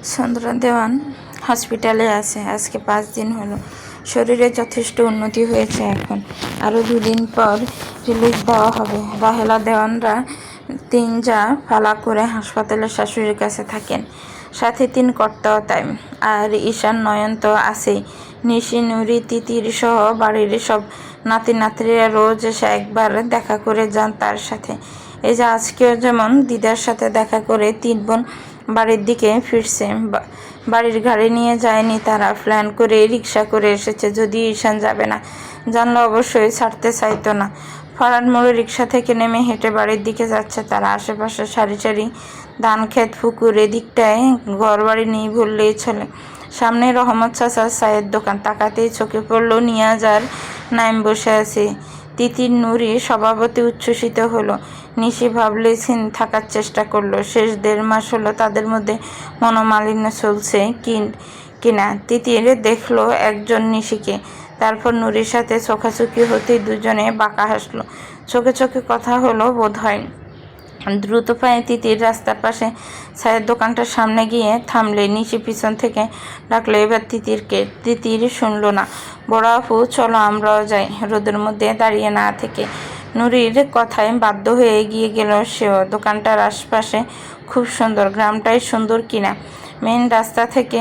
চন্দ্রা দেওয়ান হসপিটালে আছে। আজকে 5 দিন হলো। শরীরে যথেষ্ট উন্নতি হয়েছে। এখন আরও 2 দিন পর রিলিজ দেওয়া হবে। রাহেলা দেওয়ানরা 3 যা পালা করে হাসপাতালে শাশুড়ির কাছে থাকেন, সাথে 3 কর্তাও তাই। আর ঈশান নয়ন তো আছেই। নিশি, নুরি, তিতির সহ বাড়ির সব নাতি নাতনিরা রোজ এসে একবার দেখা করে যান তার সাথে। এই যে আজকেও যেমন দিদার সাথে দেখা করে 3 বোন বাড়ির দিকে ফিরছে। বাড়ির গাড়ি নিয়ে যায়নি তারা, প্ল্যান করে রিক্সা করে এসেছে। যদিও ঈশান যাবে না, জানলে অবশ্যই ছাড়তে চাইতো না। ফরান মোড়ে রিক্সা থেকে নেমে হেঁটে বাড়ির দিকে যাচ্ছে তারা। আশেপাশে সারি সারি ধান ক্ষেত, পুকুর, এদিকটায় ঘর বাড়ি নেই বললেই চলে। সামনে রহমত চাচার চায়ের দোকান। তাকাতেই চোখে পড়ল নিয়াজ আর নাইম বসে আছে। তিতির, নুরি স্বভাবতই উচ্ছ্বসিত হলো। নিশি ভাবলেই থাকার চেষ্টা করলো। শেষ 1.5 মাস হলো তাদের মধ্যে মনোমালিন্য চলছে কিনা। তিতির দেখলো একজন নিশিকে, তারপর নুরির সাথে চোখাচোখি হতেই দুজনে বাঁকা হাসলো। চোখে চোখে কথা হলো বোধ হয়। দ্রুত পায়ে তিতির রাস্তার পাশে চায়ের দোকানটার সামনে গিয়ে থামলে। নিশি পিছন থেকে ডাকলো এবার তিতিরকে। তিতির শুনল না। বড় আপু, চলো আমরাও যাই, রোদের মধ্যে দাঁড়িয়ে না থেকে। নুরির কথায় বাধ্য হয়ে এগিয়ে গেল সেও। দোকানটার আশপাশে খুব সুন্দর। গ্রামটাই সুন্দর কিনা। মেন রাস্তা থেকে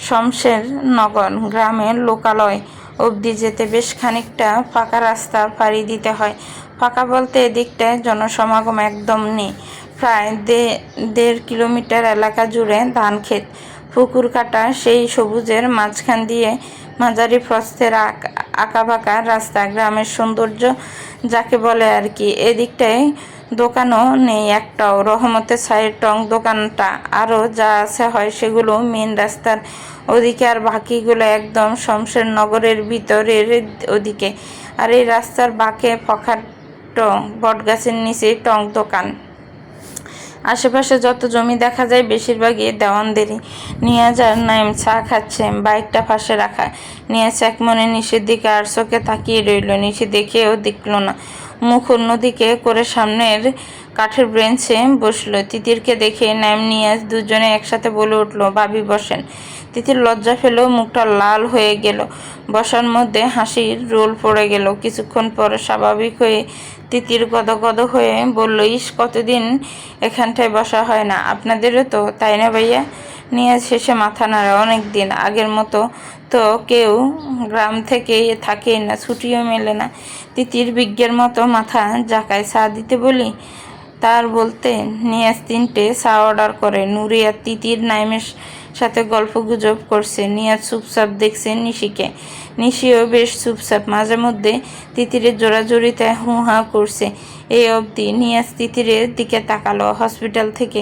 শমশের নগর গ্রামের লোকালয় অবধি যেতে বেশ খানিকটা পাকা রাস্তা পাড়ি দিতে হয়। ফাঁকা বলতে এদিকটায় জনসমাগম একদম নেই। প্রায় 1.5 কিলোমিটার এলাকা জুড়ে ধান ক্ষেত, পুকুর কাটা, সেই সবুজের মাঝখান দিয়ে মাঝারি প্রস্থের আঁকাবাঁকা রাস্তা। গ্রামের সৌন্দর্য যাকে বলে আর কি। এদিকটায় দোকানও নেই একটাও। রহমতের চায়ের টং দোকানটা আরও যা আছে হয় সেগুলো মেন রাস্তার ওদিকে, আর বাকিগুলো একদম শমশের নগরের ভিতরের ওদিকে। আর এই রাস্তার বাঁকে ফখাটো বটগাছের নিচে টং দোকান। আশেপাশে যত জমি দেখা যায় বেশিরভাগই দেওয়ানদেরই। নিয়াজ আর নাইম চা খাচ্ছে, বাইকটা পাশে রাখা। নিয়াজ এক মনে নিশির দিকে আর চোখে তাকিয়ে রইল। নিশি দেখেও দেখল না, মুখ অন্যদিকে করে সামনের কাঠের ব্রেঞ্চে বসলো। তিতিরকে দেখে নাইম, নিয়াজ দুজনে একসাথে বলে উঠল, ভাবি বসেন। তিতির লজ্জা পেল, মুখটা লাল হয়ে গেল। বসার মধ্যে হাসির রোল পড়ে গেল। কিছুক্ষণ পর স্বাভাবিক হয়ে তিতির গদগদ হয়ে বলল, ইস, কতদিন এখানটায় বসা হয় না। আপনাদেরও তো, তাই না ভাইয়া? নিয়ে শেষে মাথা নাড়া। অনেক দিন। আগের মতো তো কেউ গ্রাম থেকে থাকেই না, ছুটিও মেলে না। তিতির বিজ্ঞের মতো মাথা জাকায়। চা দিতে বলি? তার বলতে নিয়াজ 3টে চা অর্ডার করে। নুরি আর তিতির নাইমের সাথে গল্প গুজব করছে। নিয়াজ চুপচাপ দেখছে নিশিকে। নিশিও বেশ চুপচাপ। মাঝে মধ্যে তিতিরের জোড়াজোড়িতে হু হা করছে। এই অবধি নিয়াজ তিতিরের দিকে তাকালো। হসপিটাল থেকে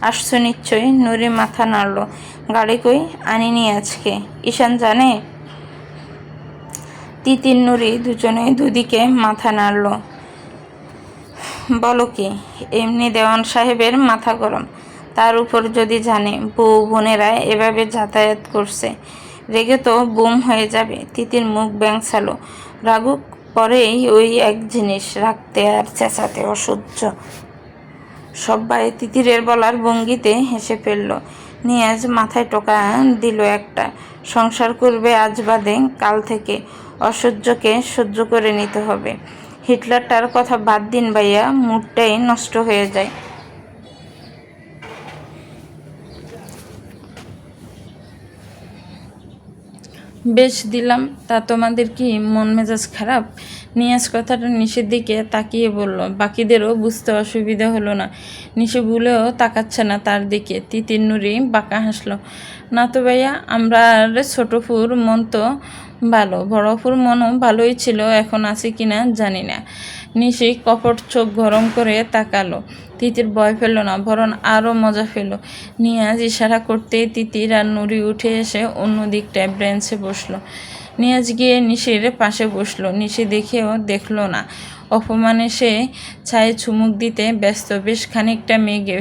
আসছো নিশ্চয়ই? নুরি মাথা নাড়ল। গাড়ি কই? আনিনি আজকে। ঈশান জানে? তিতির, নুরি দুজনেই দুদিকে মাথা নাড়ল। বলো কি? এমনি দেওয়ান সাহেবের মাথা গরম, তার উপর যদি জানে বউ বোনেরা এভাবে যাতায়াত করছে, রেগে তো বুম হয়ে যাবে। তিতির মুখ ব্যাংছালো। রাগুক পরেই ওই এক জিনিস, রাখতে আর চেঁচাতে অসহ্য। সবাই তিতিরের বলার ভঙ্গিতে হেসে ফেলল। নিয়াজ মাথায় টোকা দিল একটা। সংসার করবে আজ বাদে কাল থেকে, অসহ্যকে সহ্য করে নিতে হবে। হিটলারটার কথা বাদ দিন ভাইয়া, মুডটাই নষ্ট হয়ে যায়। বেশ দিলাম, তা তোমাদের কি মন মেজাজ খারাপ? নিয়াজ কথাটা নিশির দিকে তাকিয়ে বলল। বাকিদেরও বুঝতে অসুবিধা হলো না। নিশি ভুলেও তাকাচ্ছে না তার দিকে। তিতির, নুরি বাঁকা হাসলো। না তো ভাইয়া, আমরা আর ছোটফুর মন তো ভালো, বড়ফুর মনও ভালোই ছিল, এখন আছে কিনা জানি না। নিশি কপট চোখ গরম করে তাকালো। তিতির ভয় পেল না, বরং আরও মজা পেল। নিয়াজ ইশারা করতেই তিতির আর নুরি উঠে এসে অন্য দিকটায় ব্রেঞ্চে বসলো। নিয়াজ গিয়ে নিশির পাশে বসলো। নিশি দেখেও দেখল না। অপমানে সে ছায়ে চুমুক দিতে ব্যস্ত। বেশ খানিকটা মেঘে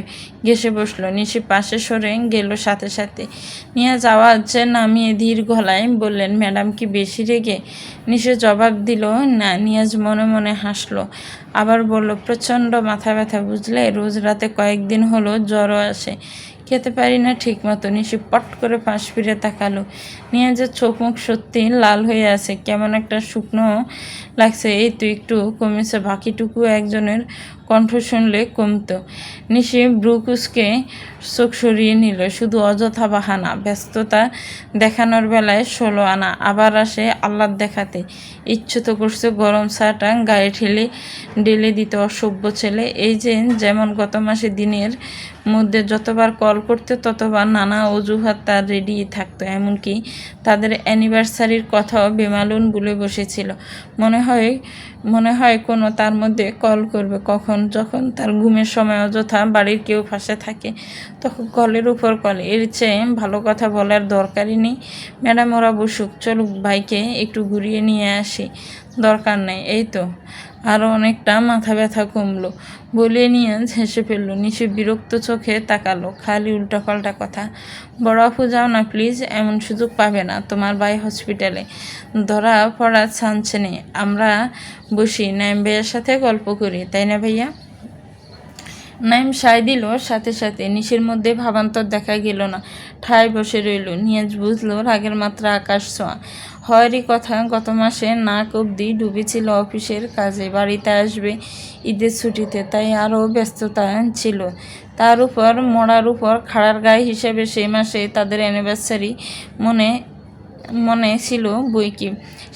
ঘেসে বসলো। নিশি পাশে সরে গেল সাথে সাথে। নিয়াজ আওয়াজ নামিয়ে ধীর গলায় বললেন, ম্যাডাম কি বেশি রেগে? নিশি জবাব দিল না। নিয়াজ মনে মনে হাসলো। আবার বলল, প্রচণ্ড মাথা ব্যথা বুঝলে, রোজ রাতে কয়েকদিন হলো জ্বরও আসে, খেতে পারি না ঠিক মতো। নিশি পট করে পাশ ফিরে তাকালো। নিয়াজের চোখ মুখ সত্যি লাল হয়ে আছে, কেমন একটা শুকনো লাগছে। এই তো একটু কমেছে, বাকিটুকু একজনের কণ্ঠ শুনলে কমতো। নিশি ব্রুকুসকে চোখ সরিয়ে নিল। শুধু অযথা বাহানা, ব্যস্ততা দেখানোর বেলায় 16 আনা, আবার আসে আহ্লাদ দেখাতে। ইচ্ছে তো করছে গরম চাটা গায়ে ঢেলে দিতে। অসভ্য ছেলে। এই যে যেমন গত মাসে দিনের মধ্যে যতবার কল করতে ততবার নানা অজুহাত তার রেডি থাকতো। এমনকি তাদের অ্যানিভার্সারির কথাও বেমালুন বলে বসেছিল। মনে হয় কোনো তার মধ্যে কল করবে কখন, যখন তার ঘুমের সময় অযথা বাড়ির কেউ পাশে থাকে, তখন কলের উপর কল। এর চেয়ে ভালো কথা বলার দরকারই নেই। ম্যাডাম ওরা বসুক, চলুক বাইকে একটু ঘুরিয়ে নিয়ে আসি। দরকার নেই, এই তো আরও অনেকটা মাথা ব্যথা কমলো বলে নিয়ে হেসে ফেললো। নিশি বিরক্ত চোখে তাকালো। খালি উল্টাপাল্টা কথা। বড় আপু যাও না প্লিজ, এমন সুযোগ পাবে না। তোমার ভাই হসপিটালে, ধরা পড়ার চান্স নেই। আমরা বসি, নাইম ভাইয়ার সাথে গল্প করি, তাই না ভাইয়া? নাইম সায় দিল সাথে সাথে। নিশির মধ্যে ভাবান্তর দেখা গেল না, ঠায় বসে রইল। নিয়াজ বুঝলো রাগের মাত্রা আকাশ ছোঁয়া। হওয়ারই কথা, গত মাসে নাক অবধি ডুবেছিল অফিসের কাজে। বাড়িতে আসবে ঈদের ছুটিতে, তাই আরও ব্যস্ততা ছিল। তার উপর মরার উপর খাড়ার গায়ে হিসেবে সেই মাসে তাদের অ্যানিভার্সারি মনে ছিল বইকি।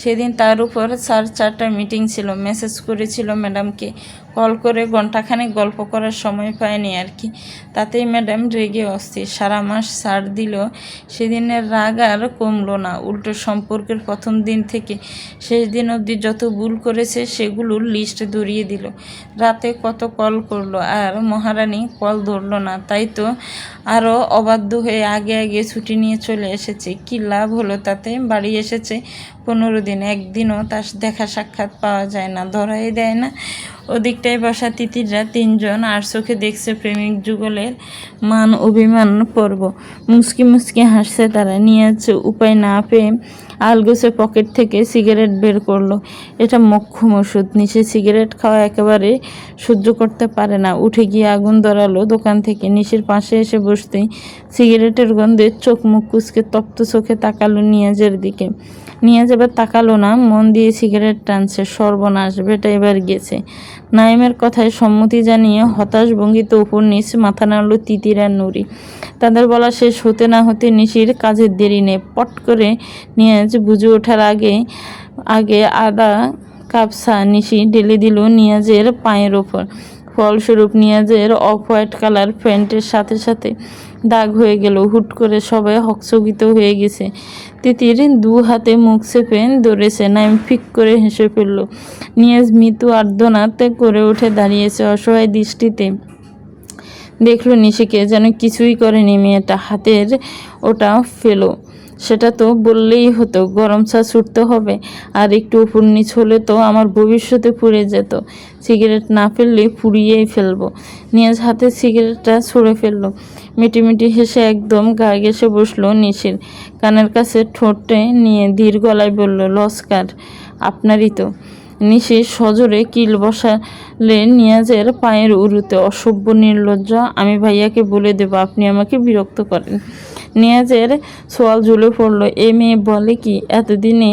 সেদিন তার উপর 4টা মিটিং ছিল। মেসেজ করেছিল ম্যাডামকে, কল করে ঘণ্টাখানেক গল্প করার সময় পায়নি আর কি। তাতেই ম্যাডাম রেগে অস্থির। সারা মাস ছাড় দিল, সেদিনের রাগ আর কমলো না। উল্টো সম্পর্কের প্রথম দিন থেকে শেষ দিন অবধি যত ভুল করেছে সেগুলোর লিস্ট ধরিয়ে দিল। রাতে কত কল করলো আর মহারানী কল ধরল না, তাই তো আরও অবাধ্য হয়ে আগে ছুটি নিয়ে চলে এসেছে। কি লাভ হলো তাতে? বাড়ি এসেছে 15 দিন, একদিনও তার দেখা সাক্ষাৎ পাওয়া যায় না, ধরাই দেয় না। ওদিকটায় বসা তিতিররা 3জন আর চোখে দেখছে প্রেমিক যুগলের মান অভিমান পর্ব। মুচকি হাসছে তারা। নিয়াজ উপায় না পেয়ে আলগোছে পকেট থেকে সিগারেট বের করলো। এটা মোক্ষম ওষুধ। নিচে সিগারেট খাওয়া একেবারে সহ্য করতে পারে না। উঠে গিয়ে আগুন ধরালো দোকান থেকে। নিশির পাশে এসে বসতেই সিগারেটের গন্ধে চোখ মুখ কুচকে তপ্ত চোখে তাকালো নিয়াজের দিকে। নিয়াজ এবার তাকালো না, মন দিয়ে সিগারেট টানছে। সর্বনাশ, বেটা এবার গেছে। নাইমের কথায় সম্মতি জানিয়ে হতাশ ভঙ্গিতে উপর নিচ মাথা নাড়ল তিতির আর নুরি। তাদের বলা শেষ হতে না হতে নিশির কাজের দেরি নেই। পট করে নিয়াজ বুঝে ওঠার আগে আধা কাপ চা নিশি ঢেলে দিল নিয়াজের পায়ের ওপর। ফলস্বরূপ নিয়াজের অফ হোয়াইট কালার প্যান্টের সাথে সাথে দাগ হয়ে গেল। হুট করে সবাই হকচকিত হয়ে গেছে। তিতির 2 হাতে মুখ চেপে ধরেছে। নাইম ফিক করে হেসে ফেলল। নিয়াজ মৃত্যু আর্তনাদ করে উঠে দাঁড়িয়েছে। অসহায় দৃষ্টিতে দেখলো নিশিকে, যেন কিছুই করেনি মেয়েটা। হাতের ওটা ফেলো, সেটা তো বললেই হতো। গরম চা ছুটতে হবে, আর একটু উপর নিচ হলে তো আমার ভবিষ্যতে পুড়ে যেত। সিগারেট না ফেললে পুড়িয়েই ফেলবো। নিয়াজ হাতে সিগারেটটা ছুঁড়ে ফেললো। মিটিমিটি হেসে একদম গা ঘেঁষে বসলো নিশির কানের কাছে ঠোঁটে নিয়ে ধীর গলায় বলল, লস্কার আপনারই তো। নিশি সজোরে কিল বসালে নিয়াজের পায়ের উরুতে। অসভ্য নির্লজ্জ, আমি ভাইয়াকে বলে দেব আপনি আমাকে বিরক্ত করেন। নিয়াজের সোয়াল ঝুলে পড়ল। এ মেয়ে বলে কি? এতদিনে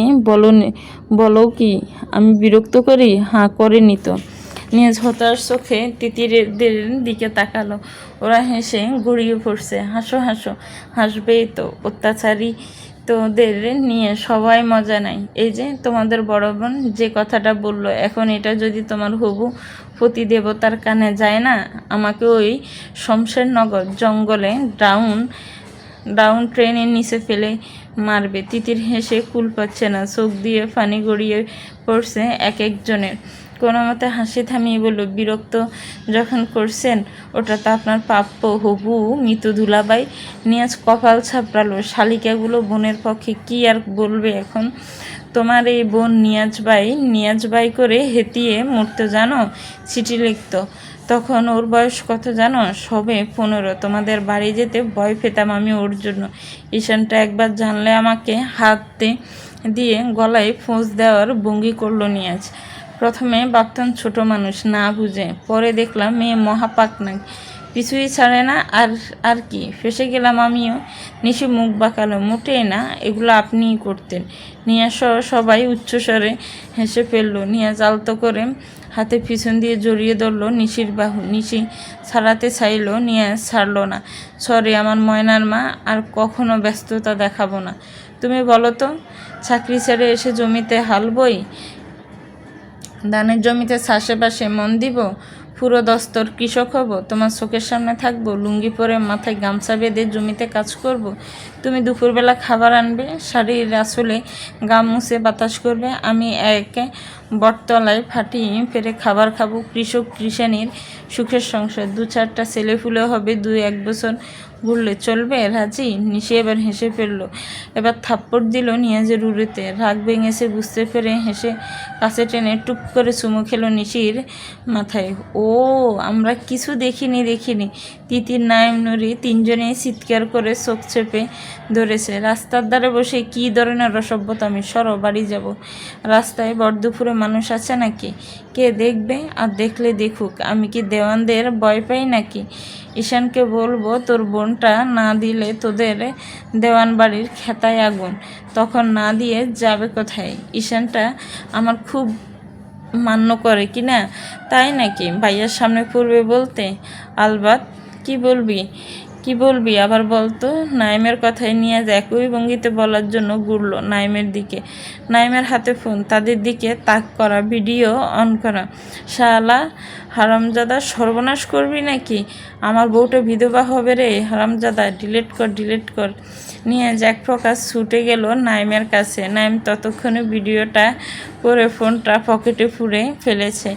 বলো কি আমি বিরক্ত করি? হাঁ করেনি তো। নিয়াজ হতাশ চোখে তিতিরদের দিকে তাকালো। ওরা হেসে গড়িয়ে পড়ছে। হাসো হাসবেই তো, অত্যাচারী তোদের নিয়ে সবাই মজা নেয়। এই যে তোমাদের বড় বোন যে কথাটা বললো, এখন এটা যদি তোমার হবু পতিদেবতার কানে যায় না, আমাকে ওই শমশেরনগর জঙ্গলে ডাউন ট্রেনের নিচে ফেলে মারবে। তিতির হেসে কুল পাচ্ছে না, চোখ দিয়ে পানি গড়িয়ে পড়ছে একজনের। কোনো মতে হাসি থামিয়ে বলল, বিরক্ত যখন করছেন, ওটা তো আপনার প্রাপ্য হবু মৃত্যু দুলাবাই। নিয়াজ কপাল ছাপড়ালো। শালিকাগুলো বোনের পক্ষে কি আর বলবে এখন? তোমার এই বোন নিয়াজ বাই করে হেতিয়ে মরতে জানো? চিঠি লিখত। তখন ওর বয়স কত জানো? সবে 15। তোমাদের বাড়ি যেতে ভয় পেতাম আমি ওর জন্য। ঈশানটা একবার জানলে আমাকে হাতে দিয়ে গলায় ফোঁস দেওয়ার ভঙ্গি করলো নিয়াজ। প্রথমে ভাবতাম ছোট মানুষ, না বুঝে। পরে দেখলাম মেয়ে মহাপাক না। কিছুই ছাড়ে না। আর আর কি, ফেসে গেলাম আমিও। নিশি মুখ বাঁকালো, মোটেই না, এগুলো আপনিই করতেন। নিয়াসহ সবাই উচ্চস্বরে হেসে ফেলল। নিয়াজ আলতো করে হাতে পিছন দিয়ে জড়িয়ে ধরল নিশির বাহু। নিশি ছাড়াতে চাইল, নিয়াজ ছাড়ল না। সরি আমার ময়নার মা, আর কখনো ব্যস্ততা দেখাবো না। তুমি বলো তো, চাকরি ছেড়ে এসে জমিতে হাল বই, ধানের জমিতে চাষে মন দিব, পুরো দস্তর কৃষক হব, তোমার চোখের সামনে থাকবো, লুঙ্গি পরে মাথায় গামছা বেঁধে জমিতে কাজ করব। তুমি দুপুরবেলা খাবার আনবে, শাড়ির আঁচলে গাম মুছে বাতাস করবে, আমি এক বটতলায় ফাটি ফেরে খাবার খাবো। কৃষক কৃষাণীর সুখের সংসার, 2-4টা ছেলে ফুলে হবে, 2-1 বছর ঘুরলে চলবে। রাজি? নিশি এবার হেসে ফেলল। এবার থাপ্পড় দিল নিয়াজের উড়েতে। রাগ ভেঙেছে বুঝতে পেরে হেসে কাছে টেনে টুপ করে চুমু খেলো নিশির মাথায়। ও আমরা কিছু দেখিনি। তিতির, নায়েম, নুরি তিনজনেই চিৎকার করে চোখ চেপে ধরেছে। রাস্তার ধারে বসে কী ধরনের অসভ্যতামি, সরো বাড়ি যাব। রাস্তায় বড়দুপুরে মানুষ আছে নাকি? কে দেখবে? আর দেখলে দেখুক, আমি কি দেওয়ানদের ভয় পাই নাকি? ঈশানকে বলবো তোর বোনটা না দিলে তোদের দেওয়ান বাড়ির খেতায় আগুন। তখন না দিয়ে যাবে কোথায়? ঈশানটা আমার খুব মান্য করে কি না? তাই নাকি? ভাইয়ার সামনে পড়বে বলতে? আলবাত। কি বলবি আবার বলতো? নাইমের কথায় নিয়ে একই ভঙ্গিতে বলার জন্য ঘুরল নাইমের দিকে। নাইমের হাতে ফোন, তাদের দিকে তাক করা, ভিডিও অন করা। শালা হারামজাদা, সর্বনাশ করবি নাকি? আমার বউটা বিধবা হবে রে হারামজাদা, ডিলিট কর। নিয়ে এক প্রকার ছুটে গেল নাইমের কাছে। নাইম ততক্ষণে ভিডিওটা করে ফোনটা পকেটে পুরে ফেলেছে।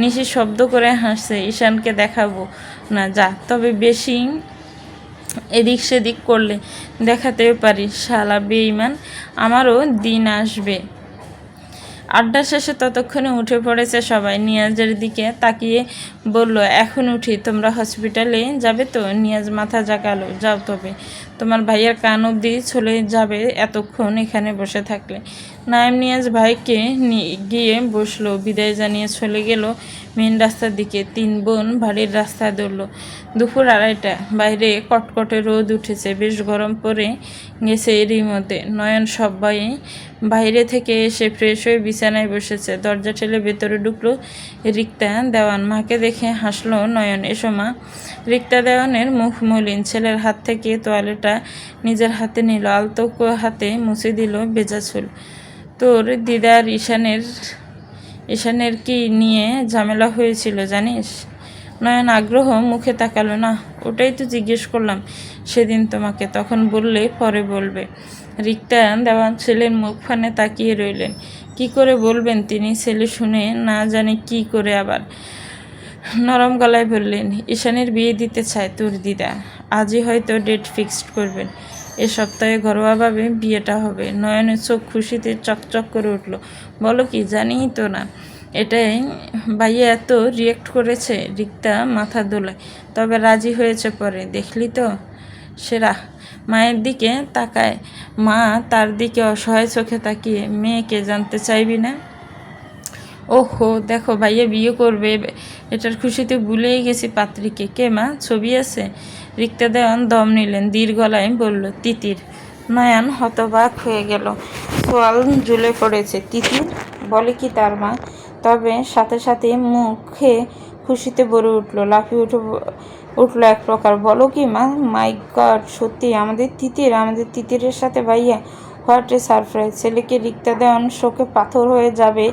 নিশি শব্দ করে হাসছে। ঈশানকে দেখাবো না, যা, তবে বেশি এদিক সেদিক করলে দেখাতেও পারিস। শালা বেঈমান, আমারও দিন আসবে। আড্ডা শেষে ততক্ষণে উঠে পড়েছে সবাই। নিয়াজের দিকে তাকিয়ে বলল, এখন উঠি, তোমরা হসপিটালে যাবে তো? নিয়াজ মাথা জাগালো, যাও, তবে তোমার ভাইয়ের কান অবধি চলে যাবে এতক্ষণ এখানে বসে থাকলে। নাইম নিয়াজ ভাইকে গিয়ে বসলো, বিদায় জানিয়ে চলে গেল মেন রাস্তার দিকে। 3 বোন বাড়ির রাস্তায় ধরল। দুপুর 2:30, বাইরে কটকটে রোদ উঠেছে, বেশ গরম পড়ে গেছে এরই মধ্যে। নয়ন সবাই বাইরে থেকে এসে ফ্রেশ হয়ে বিছানায় বসেছে। দরজা ঠেলে ভেতরে ঢুকলো রিক্তা দেওয়ান। মাকে দেখে হাসলো নয়ন। এসো মা। রিক্তা দেওয়ানের মুখ মলিন। ছেলের হাত থেকে তোয়ালেটা নিজের হাতে নিল, আলতো হাতে মুছে দিল ভেজা চুল। তোর দিদার ঈশানের কি নিয়ে ঝামেলা হয়েছিল জানিস? নয়ন আগ্রহ মুখে তাকালো। না, ওটাই তো জিজ্ঞেস করলাম সেদিন তোমাকে, তখন বললে পরে বলবে। রিক্তা দেওয়ান ছেলের মুখখানে তাকিয়ে রইলেন। কি করে বলবেন তিনি? ছেলে শুনে না জানে কি করে আবার নরম গলায় বললেন, ঈশানের বিয়ে দিতে চায় তোর দিদা। আজই হয়তো ডেট ফিক্সড করবেন। এ সপ্তাহে ঘরোয়াভাবে বিয়েটা হবে। নয়নের চোখ খুশিতে চকচক করে উঠল। বলো কি? জানিই তো না। এটাই ভাইয়া এত রিয়েক্ট করেছে। রিক্তা মাথা দোলায়। তবে রাজি হয়েছে পরে, দেখলি তো? সেরা। মায়ের দিকে তাকায়। মা তার দিকে অসহায় চোখে তাকিয়ে, মেয়েকে জানতে চাইবি না? ওহো, দেখো ভাইয়া বিয়ে করবে, এটার খুশিতে ভুলেই গেছি পাত্রীকে। কে মা? ছবি আছে? রিক্তা দেওয়ান দম নিলেন, দীর্ঘ গলায় বলল, তিতির। নয়ন হতবাক হয়ে গেল। সোয়াল ঝুলে পড়েছে। তিতির? বলে কি তার মা? তবে সাথে সাথে মুখে খুশিতে ভরে উঠল, লাফিয়ে উঠল এক প্রকার। বলো কি মা? মাই গড, সত্যি আমাদের তিতিরের সাথে ভাইয়া? What a surprise! ছেলেকে রিক্তা দেওয়ান শোকে পাথর হয়ে যাবে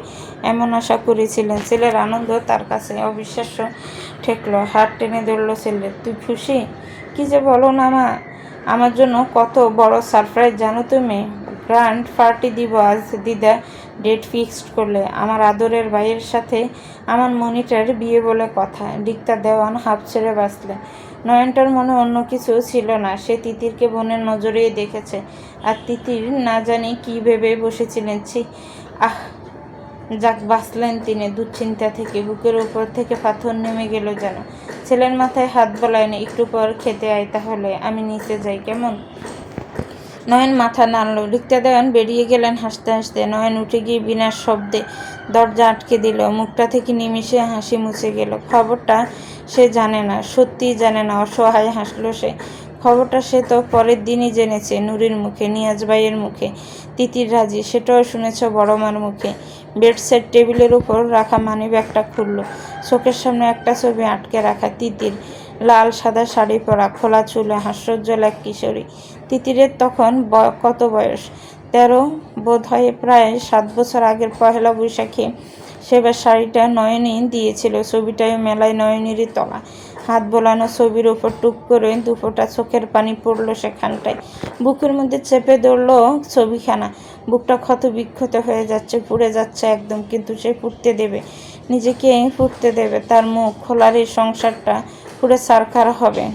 এমন আশা করেছিলেন। ছেলের আনন্দ তার কাছে অবিশ্বাস্য ঠেকল। হাত টেনে ধরল ছেলে। তুই খুশি? কি যে বলো না মা, আমার জন্য কত বড় সারপ্রাইজ জানো তুমি? গ্র্যান্ড পার্টি দিব আজ দিদা ডেট ফিক্সড করলে। আমার আদরের ভাইয়ের সাথে আমার মনিটার বিয়ে বলে কথা। রিক্তা দেওয়ান হাঁপ ছেড়ে বাঁচলেন। নয়নটার মনে অন্য কিছু ছিল না। সে তিতিরকে বোনের নজরেই দেখেছে। আর তিতির না জানি কি ভেবে বসেছিলেন। যাক, বাঁচলেন তিনি দুশ্চিন্তা থেকে। বুকের উপর থেকে পাথর নেমে গেল যেন। ছেলের মাথায় হাত বোলালেন, একটু পর খেতে আয় তাহলে, আমি নিচে যাই, কেমন? নয়ন মাথা নাড়ল। রিক্তা দেওয়ান বেরিয়ে গেলেন হাসতে হাসতে। নয়ন উঠে গিয়ে বিনা শব্দে দরজা আটকে দিল। মুখটা থেকে নিমিষে হাসি মুছে গেল। খবরটা সে জানে না, সত্যিই জানে না। অসহায় হাসলো সে। খবরটা সে তো পরের দিনই জেনেছে, নুরির মুখে, নিয়াজ ভাইয়ের মুখে। তিতির রাজি, সেটাও শুনেছে বড় মার মুখে। বেডসাইড টেবিলের উপর রাখা মানিব্যাগটা খুলল। চোখের সামনে একটা ছবি আটকে রাখা, তিতির, লাল সাদা শাড়ি পরা, খোলা চুলে, হাস্যোজ্জ্বল এক কিশোরী। তিতিরের তখন কত বয়স? 13 বোধ হয়। প্রায় 7 বছর আগের পহেলা বৈশাখে সেবার শাড়িটা নয়নী দিয়েছিল। ছবিটায় মেলায় নয়নীরই তলা। হাত বোলানো ছবির উপর টুক করে দুফোঁটা চোখের পানি পড়ল সেখানটায়। বুকের মধ্যে চেপে ধরল ছবিখানা। বুকটা ক্ষত বিক্ষত হয়ে যাচ্ছে, পুড়ে যাচ্ছে একদম। কিন্তু সে ফুটতে দেবে, নিজেকে ফুটতে দেবে। তার মুখ খোলার এই সংসারটা পুরো ছারখার হবে।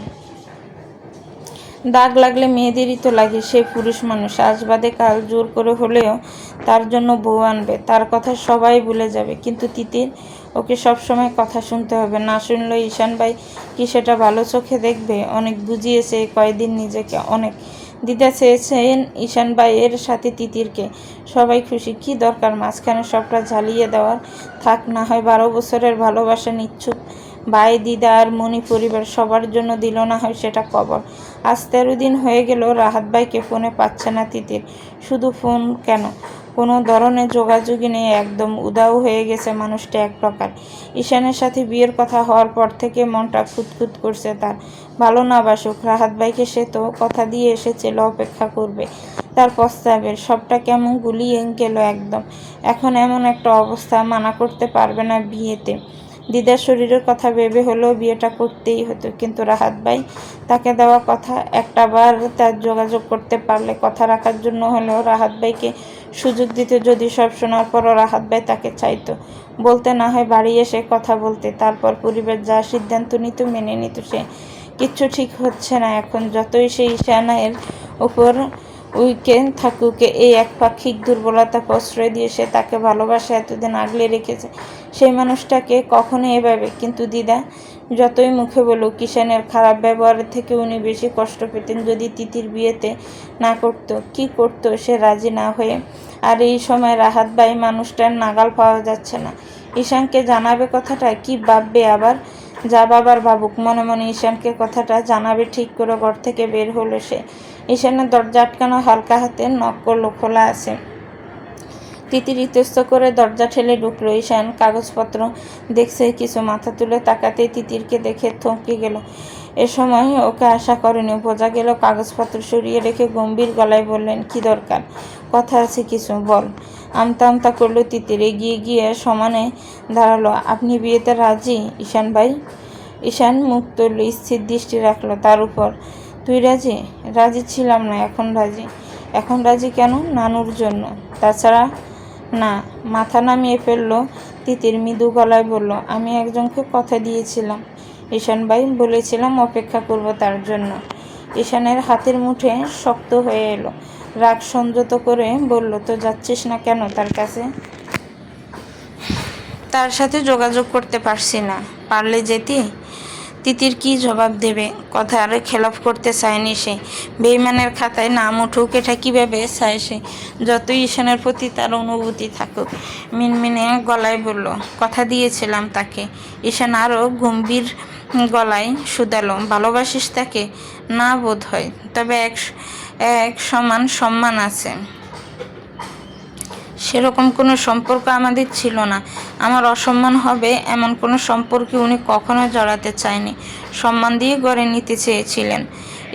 দাগ লাগলে মেয়েদেরই তো লাগে। সে পুরুষ মানুষ, আজ বাদে কাল জোর করে হলেও তার জন্য বউ আনবে। তার কথা সবাই ভুলে যাবে, কিন্তু তিতির, ওকে সবসময় কথা শুনতে হবে। না শুনলে ঈশান ভাই কি সেটা ভালো চোখে দেখবে? অনেক বুঝিয়েছে কয়দিন নিজেকে, অনেক। দিদা চেয়েছেন ঈশান ভাইয়ের সাথে তিতিরকে। সবাই খুশি, কি দরকার মাঝখানে সবটা ঝালিয়ে দেওয়ার? থাক না হয় 12 বছরের ভালোবাসা নিচ্ছুক ভাই, দিদা আর মণি পরিবার সবার জন্য দিল না হয় সেটা কবর। আজ 13 দিন হয়ে গেল রাহাত ভাইকে ফোনে পাচ্ছে না তিতির। শুধু ফোন কেন, কোনো ধরনের যোগাযোগই নেই, একদম উধাও হয়ে গেছে মানুষটা এক প্রকার। ঈশানের সাথে বিয়ের কথা হওয়ার পর থেকে মনটা খুঁতখুত করছে তার। ভালো না বাসুক, রাহাত ভাইকে সে তো কথা দিয়ে এসেছিল অপেক্ষা করবে, তার প্রস্তাবের। সবটা কেমন গুলিয়ে গেল একদম। এখন এমন একটা অবস্থা, মানা করতে পারবে না বিয়েতে। দিদার শরীরের কথা ভেবে হলেও বিয়েটা করতেই হতো, কিন্তু রাহাত ভাই, তাকে দেওয়া কথা, একটা বার তার যোগাযোগ করতে পারলে কথা রাখার জন্য হলেও রাহাত ভাইকে সুযোগ দিতে। যদি সব শোনার পরও রাহাত ভাই তাকে চাইতো, বলতে না হয় বাড়ি এসে কথা বলতে, তারপর পরিবার যা সিদ্ধান্ত নিত মেনে নিত সে। কিচ্ছু ঠিক হচ্ছে না এখন। যতই সে ঈশানের উপর উইকে থাকুক, এই একপাক্ষিক দুর্বলতা প্রশ্রয় দিয়ে সে তাকে ভালোবাসা এতদিন আগলে রেখেছে সেই মানুষটাকে কখনো এভাবে। কিন্তু দিদা যতই মুখে বলুক, ঈশানের খারাপ ব্যবহারের থেকে উনি বেশি কষ্ট পেতেন যদি তিতির বিয়েতে না করতো। কি করতো সে রাজি না হয়ে? আর এই সময় রাহাত ভাই মানুষটার নাগাল পাওয়া যাচ্ছে না। ঈশানকে জানাবে কথাটা, কি ভাববে আবার? যা বাবার ভাবুক, মনে মনে ঈশানকে কথাটা জানাবে ঠিক করে ঘর থেকে বের হলো সে। ঈশানের দরজা আটকানো, হালকা হাতে নক করলো, খোলা আছে। তিতির ইতস্ত করে দরজা ঠেলে ঢুকলো। ঈশান কাগজপত্র দেখছে কিছু। মাথা তুলে তাকাতেই তিতিরকে দেখে থমকে গেল। এ সময় ওকে আশা করেনি। বোঝা গেল কাগজপত্র সরিয়ে রেখে গম্ভীর গলায় বললেন, কি দরকার? কথা আছে কিছু, বল। আমতা আমতা করলো তিতির। এগিয়ে গিয়ে সমানে দাঁড়ালো। আপনি বিয়েতে রাজি ঈশান ভাই? ঈশান মুখ তুলল, স্থির দৃষ্টি রাখলো তার উপর। তুই রাজি? রাজি ছিলাম না, এখন রাজি। এখন রাজি কেন? নানুর জন্য। তাছাড়া না। মাথা নামিয়ে ফেলল তিতির, মৃদু গলায় বলল, আমি একজনকে কথা দিয়েছিলাম ঈশান ভাই, বলেছিলাম অপেক্ষা করব তার জন্য। ঈশানের হাতের মুঠে শক্ত হয়ে এলো। রাগ সংযত করে বলল, তো যাচ্ছিস না কেন তার কাছে? তার সাথে যোগাযোগ করতে পারছি না, পারলে যেতি। তিতির কি জবাব দেবে? কথার খেলাপ করতে চায়নি সে। বেইমানের খাতায় নাম উঠুক, এটা কীভাবে চায় সে? যতই ঈশানের প্রতি তার অনুভূতি থাকুক। মিনমিনে গলায় বলল, কথা দিয়েছিলাম তাকে। ঈশান আরও গম্ভীর গলায় শুধালো, ভালোবাসিস তাকে? না বোধ হয়, তবে এক সমান সম্মান আছে। সেরকম কোনো সম্পর্ক আমাদের ছিল না। আমার অসম্মান হবে এমন কোনো সম্পর্কে উনি কখনো জড়াতে চায়নি, সম্মান দিয়ে গড়ে নিতে চেয়েছিলেন।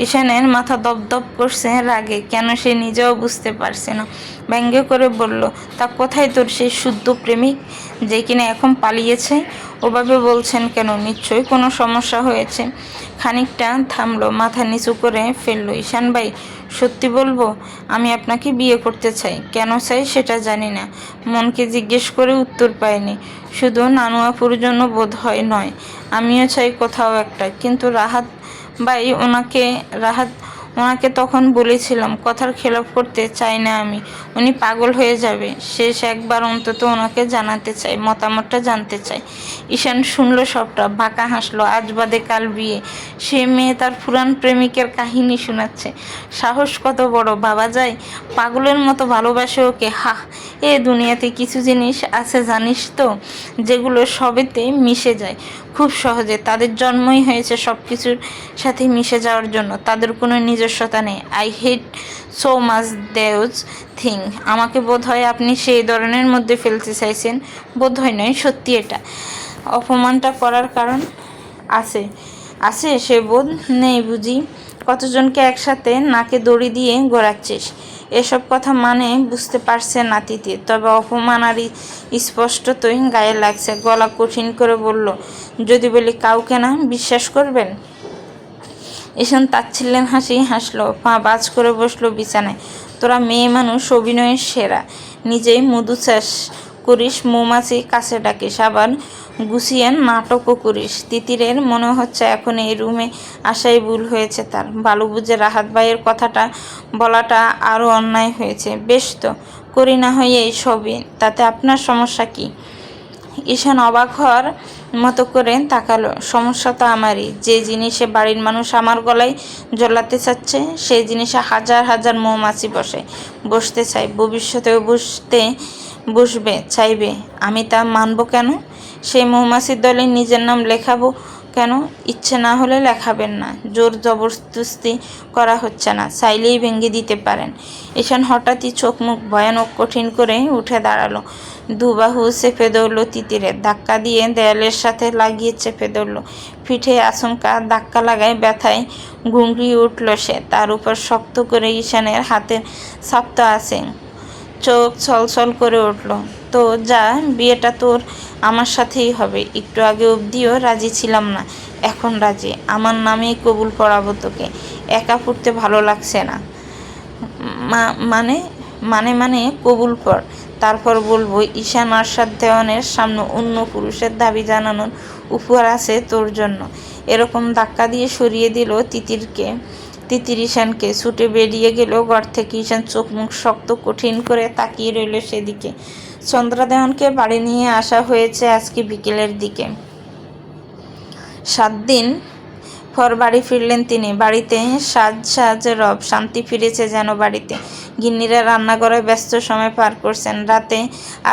ঈশানের মাথা দপদপ করছে রাগে, কেন সে নিজেও বুঝতে পারছে না। ব্যঙ্গ করে বলল, তা কোথায় তোর সেই শুদ্ধ প্রেমিক যে কিনা এখন পালিয়েছে? ওভাবে বলছেন কেন? নিশ্চয়ই কোনো সমস্যা হয়েছে। খানিকটা থামলো, মাথা নিচু করে ফেলল। ঈশান ভাই, সত্যি বলবো, আমি আপনাকে বিয়ে করতে চাই। কেন চাই সেটা জানি না। মনকে জিজ্ঞেস করে উত্তর পাইনি। শুধু নানুয়াপুর জন্য বোধ হয় নয়, আমিও চাই কোথাও একটা। কিন্তু রাহাত ওনাকে তখন বলেছিলাম কথার খেলাপ করতে চাই না আমি, উনি পাগল হয়ে যাবে। শেষ একবার অন্তত ওনাকে জানাতে চাই, মতামতটা জানতে চাই। ঈশান শুনলো সবটা, বাঁকা হাসলো। আজ বাদে কাল বিয়ে, সে মেয়ে তার পুরান প্রেমিকের কাহিনী শোনাচ্ছে। সাহস কত বড় ভাবা যায়, পাগলের মতো ভালোবাসে ওকে। হা, এ দুনিয়াতে কিছু জিনিস আছে জানিস তো, যেগুলো সবেতে মিশে যায় খুব সহজে। তাদের জন্মই হয়েছে সব কিছুর সাথে মিশে যাওয়ার জন্য, তাদের কোনো নিজস্বতা নেই। I hate so much those thing. আমাকে বোধ হয় আপনি সেই ধরনের মধ্যে ফেলতে চাইছেন। বোধ হয় নয়, সত্যি এটা। অপমানটা করার কারণ আছে, আছে সে বোধ নেই বুঝি? কতজনকে একসাথে নাকে দড়ি দিয়ে গড়াচ্ছিস? এসব কথা মানে বুঝতে পারছে না তিতির, তবে অপমান আর স্পষ্টতই গায়ে লাগছে। গলা কঠিন করে বলল, যদি বলি কাউকে না, বিশ্বাস করবেন? ঈশান তাচ্ছিল্যের হাসি হাসলো, পা বাজ করে বসলো বিছানায়। তোরা মেয়ে মানুষ অভিনয়ের সেরা, নিজেই মধু চাষ করিস, মৌমাছি কাছে ডাকিস, আবার গুছিয়ে নাটকও করিস। তিতিরের মনে হচ্ছে এখন এই রুমে আসাই ভুল হয়েছে তার। ভালো বুঝে রাহাত ভাইয়ের কথাটা বলাটা আরও অন্যায় হয়েছে। বেশ তো, করি না হয় এই সবই, তাতে আপনার সমস্যা কি? ঈশান অবাক হওয়ার মতো করে তাকালো। সমস্যা তো আমারই। যে জিনিসে বাড়ির মানুষ আমার গলায় জ্বলাতে চাচ্ছে, সেই জিনিসে হাজার হাজার মৌমাছি বসতে চাই, ভবিষ্যতেও বসবে চাইবে। আমি তা মানব কেন? সেই মৌমাছির দলে নিজের নাম লেখাবো কেন? ইচ্ছে না হলে লেখাবেন না, জোর জবরদস্তি করা হচ্ছে না, চাইলেই ভেঙে দিতে পারেন। ঈশান হঠাৎই চোখ মুখ ভয়ানক কঠিন করে উঠে দাঁড়ালো, দুবাহু চেপে ধরল তিতিরের, ধাক্কা দিয়ে দেয়ালের সাথে লাগিয়ে চেপে ধরল। পিঠে আচমকা ধাক্কা লাগায় ব্যথায় ঘুঙড়িয়ে উঠল সে। তার উপর শক্ত করে ঈশানের হাতের ছাপটা আছে। চোখ ছলছল করে উঠল। তো যা, বিয়েটা তোর আমার সাথেই হবে। একটু আগে অবধিও রাজি ছিলাম না, এখন রাজি। আমার নামেই কবুল পড়াবো তোকে। একা পড়তে ভালো লাগছে না। মানে মানে কবুল পড়, তারপর বলবো ঈশান আরশাদ দেওয়ানের সামনে অন্য পুরুষের দাবি জানানোর উপহার আছে তোর জন্য। এরকম ধাক্কা দিয়ে সরিয়ে দিল তিতির ঈশানকে। ছুটে বেরিয়ে গেল ঘর থেকে। ঈশান চোখ মুখ শক্ত কঠিন করে তাকিয়ে রইল সেদিকে। চন্দ্রা দেওয়ানকে বাড়ি নিয়ে আসা হয়েছে আজকে বিকেলের দিকে। 7 দিন পর বাড়ি ফিরলেন তিনি। বাড়িতে সাজ রব, শান্তি ফিরেছে যেন বাড়িতে। গিন্নিরা রান্নাঘরে ব্যস্ত সময় পার করছেন। রাতে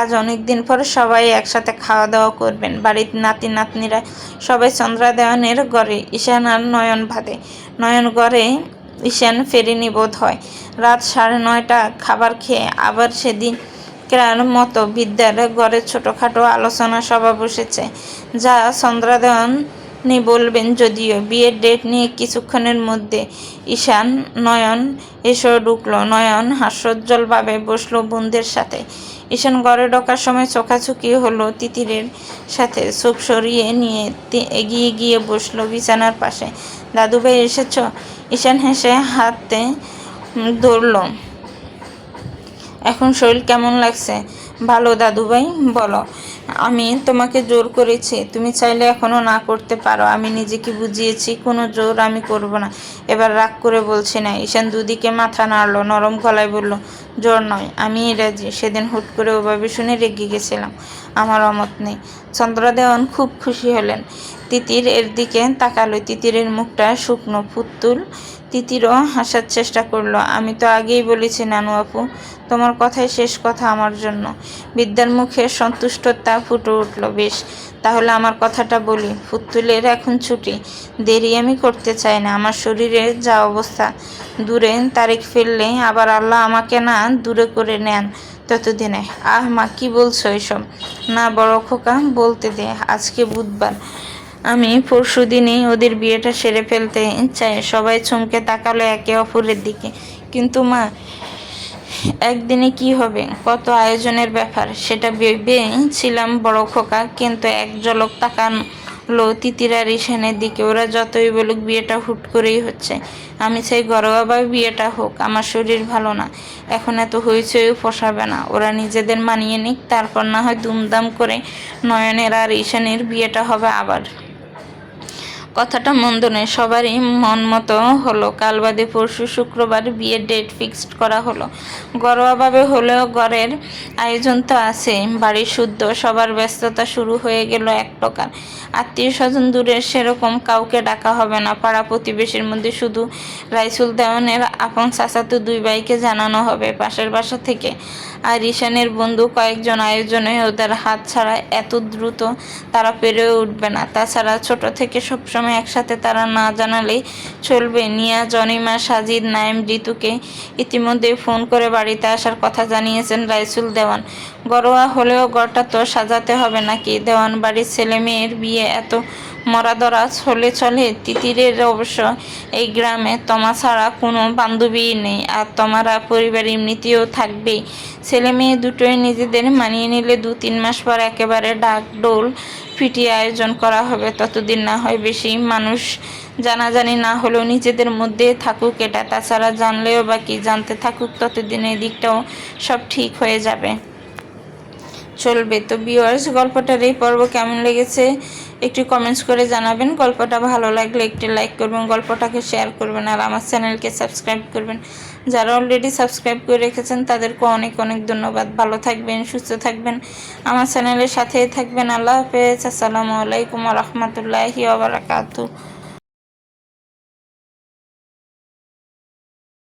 আজ অনেক দিন পর সবাই একসাথে খাওয়া দাওয়া করবেন। বাড়ির নাতি নাতনিরা সবাই চন্দ্রা দেওয়ানের ঘরে, ঈশান আর নয়ন ভাদে। নয়ন ঘরে ঈশান ফেরেনি বোধ হয়। রাত 9:30 খাবার খেয়ে আবার সেদিন মতো বিদ্যার ঘরে ছোটোখাটো আলোচনা সভা বসেছে, যা চন্দ্রা দেওয়ান বলবেন যদিও। বিয়ের ডেট নিয়ে কিছুক্ষণের মধ্যে ঈশান নয়ন এসেও ঢুকলো। নয়ন হাস্যোজ্জ্বলভাবে বসলো বোনদের সাথে। ঈশান ঘরে ঢোকার সময় চোখাচোখি হলো তিতিরের সাথে। চোখ সরিয়ে নিয়ে এগিয়ে গিয়ে বসলো বিছানার পাশে। দাদুভাই এসেছ? ঈশান হেসে হাতে ধরল। এখন শরীর কেমন লাগছে? ভালো দাদুভাই। বলো, আমি তোমাকে জোর করেছি? তুমি চাইলে এখনো না করতে পারো। আমি নিজেকে বুঝিয়েছি, কোনো জোর আমি করব না। এবার রাগ করে বলছি না। ঈশান দুদিকে মাথা নাড়ল, নরম গলায় বলল, জোর নয়, আমি রাজি। সেদিন হুট করে ওভাবে শুনে রেগে গেছিলাম, আমার অমত নেই। চন্দ্রা দেওয়ান খুব খুশি হলেন। তিতির এর দিকে তাকালো। তিতিরের মুখটা শুকনো পুতুল। তিতিরও হাসার চেষ্টা করলো। আমি তো আগেই বলেছি নানু আপু, তোমার কথাই শেষ কথা আমার জন্য। বিদ্যার মুখে সন্তুষ্টতা ফুটে উঠল। বেশ, তাহলে আমার কথাটা বলি। পুতুলের এখন ছুটি, দেরি আমি করতে চাই না। আমার শরীরের যা অবস্থা, দূরে তারিখ ফেললে আবার আল্লাহ আমাকে না দূরে করে নেন ততদিনে। আহ মা, কি বলছো এসব? না বড় খোকা, বলতে দে। আজকে বুধবার, আমি পরশু দিনই ওদের বিয়েটা সেরে ফেলতে চাই। সবাই চমকে তাকালো একে অপরের দিকে। কিন্তু মা, একদিনে কি হবে? কত আয়োজনের ব্যাপার, সেটা ভেবেছিলাম বড় খোকা। কিন্তু এক ঝলক তাকালো তিতির আর ঈশানের দিকে। ওরা যতই বলুক, বিয়েটা হুট করেই হচ্ছে। আমি চাই ঘরোয়াভাবে বিয়েটা হোক। আমার শরীর ভালো না, এখন এত হইচইও পোষাবে না। ওরা নিজেদের মানিয়ে নিক, তারপর না হয় দুমদাম করে নয়নের আর ঈশানের বিয়েটা হবে আবার। কথাটা মন্দ নয়, সবারই মন মতো হলো। কাল বাদে পরশু শুক্রবার বিয়ের ডেট ফিক্সড করা হলো। ঘরোয়াভাবে হলেও ঘরের আয়োজন তো আছে। বাড়ির শুদ্ধ সবার ব্যস্ততা শুরু হয়ে গেল এক প্রকার। আত্মীয় স্বজন দূরের সেরকম কাউকে ডাকা হবে না। পাড়া প্রতিবেশীর মধ্যে শুধু রাইসুল দেওয়ানের আপন চাচাতো দুই ভাইকে জানানো হবে পাশের বাসা থেকে। আর ঈশানের বন্ধু কয়েকজন আয়োজনে ওদের হাত ছাড়া এত দ্রুত তারা পেরেও উঠবে না। তাছাড়া ছোট থেকে সবসময় একসাথে তারা না জানালেই চলবে। নিয়া, জনিমা, সাজিদ, নাইম, ঋতুকে ইতিমধ্যেই ফোন করে বাড়িতে আসার কথা জানিয়েছেন রাইসুল দেওয়ান। ঘরোয়া হলেও ঘরটা তো সাজাতে হবে নাকি? দেওয়ান বাড়ির ছেলে মেয়ের বিয়ে এত মরাদরাজ হলে চলে? তিতিরের অবশ্য এই গ্রামে তমা ছাড়া কোনো বান্ধবীই নেই, আর তমারা পরিবার এমনিতেও থাকবেই। ছেলে মেয়ে দুটোই নিজেদের মানিয়ে নিলে 2-3 মাস পর একেবারে ডাক ডোল পিটিয়ে আয়োজন করা হবে। ততদিন না হয় বেশি মানুষ জানাজানি না হলেও নিজেদের মধ্যে থাকুক এটা। তাছাড়া জানলেও বা কি, জানতে থাকুক, ততদিন এই দিকটাও সব ঠিক হয়ে যাবে, চলবে। তো ভিউয়ার্স, গল্পটার এই পর্ব কেমন লেগেছে একটু কমেন্টস করে জানাবেন। গল্পটা ভালো লাগলে একটি লাইক করবেন, গল্পটাকে শেয়ার করবেন, আর আমার চ্যানেলকে সাবস্ক্রাইব করবেন। যারা অলরেডি সাবস্ক্রাইব করে রেখেছেন তাদেরকে অনেক অনেক ধন্যবাদ। ভালো থাকবেন, সুস্থ থাকবেন, আমার চ্যানেলের সাথেই থাকবেন। আল্লাহ হাফেজ। আসসালামু আলাইকুম ওয়া রাহমাতুল্লাহি ওয়া বারাকাতুহু।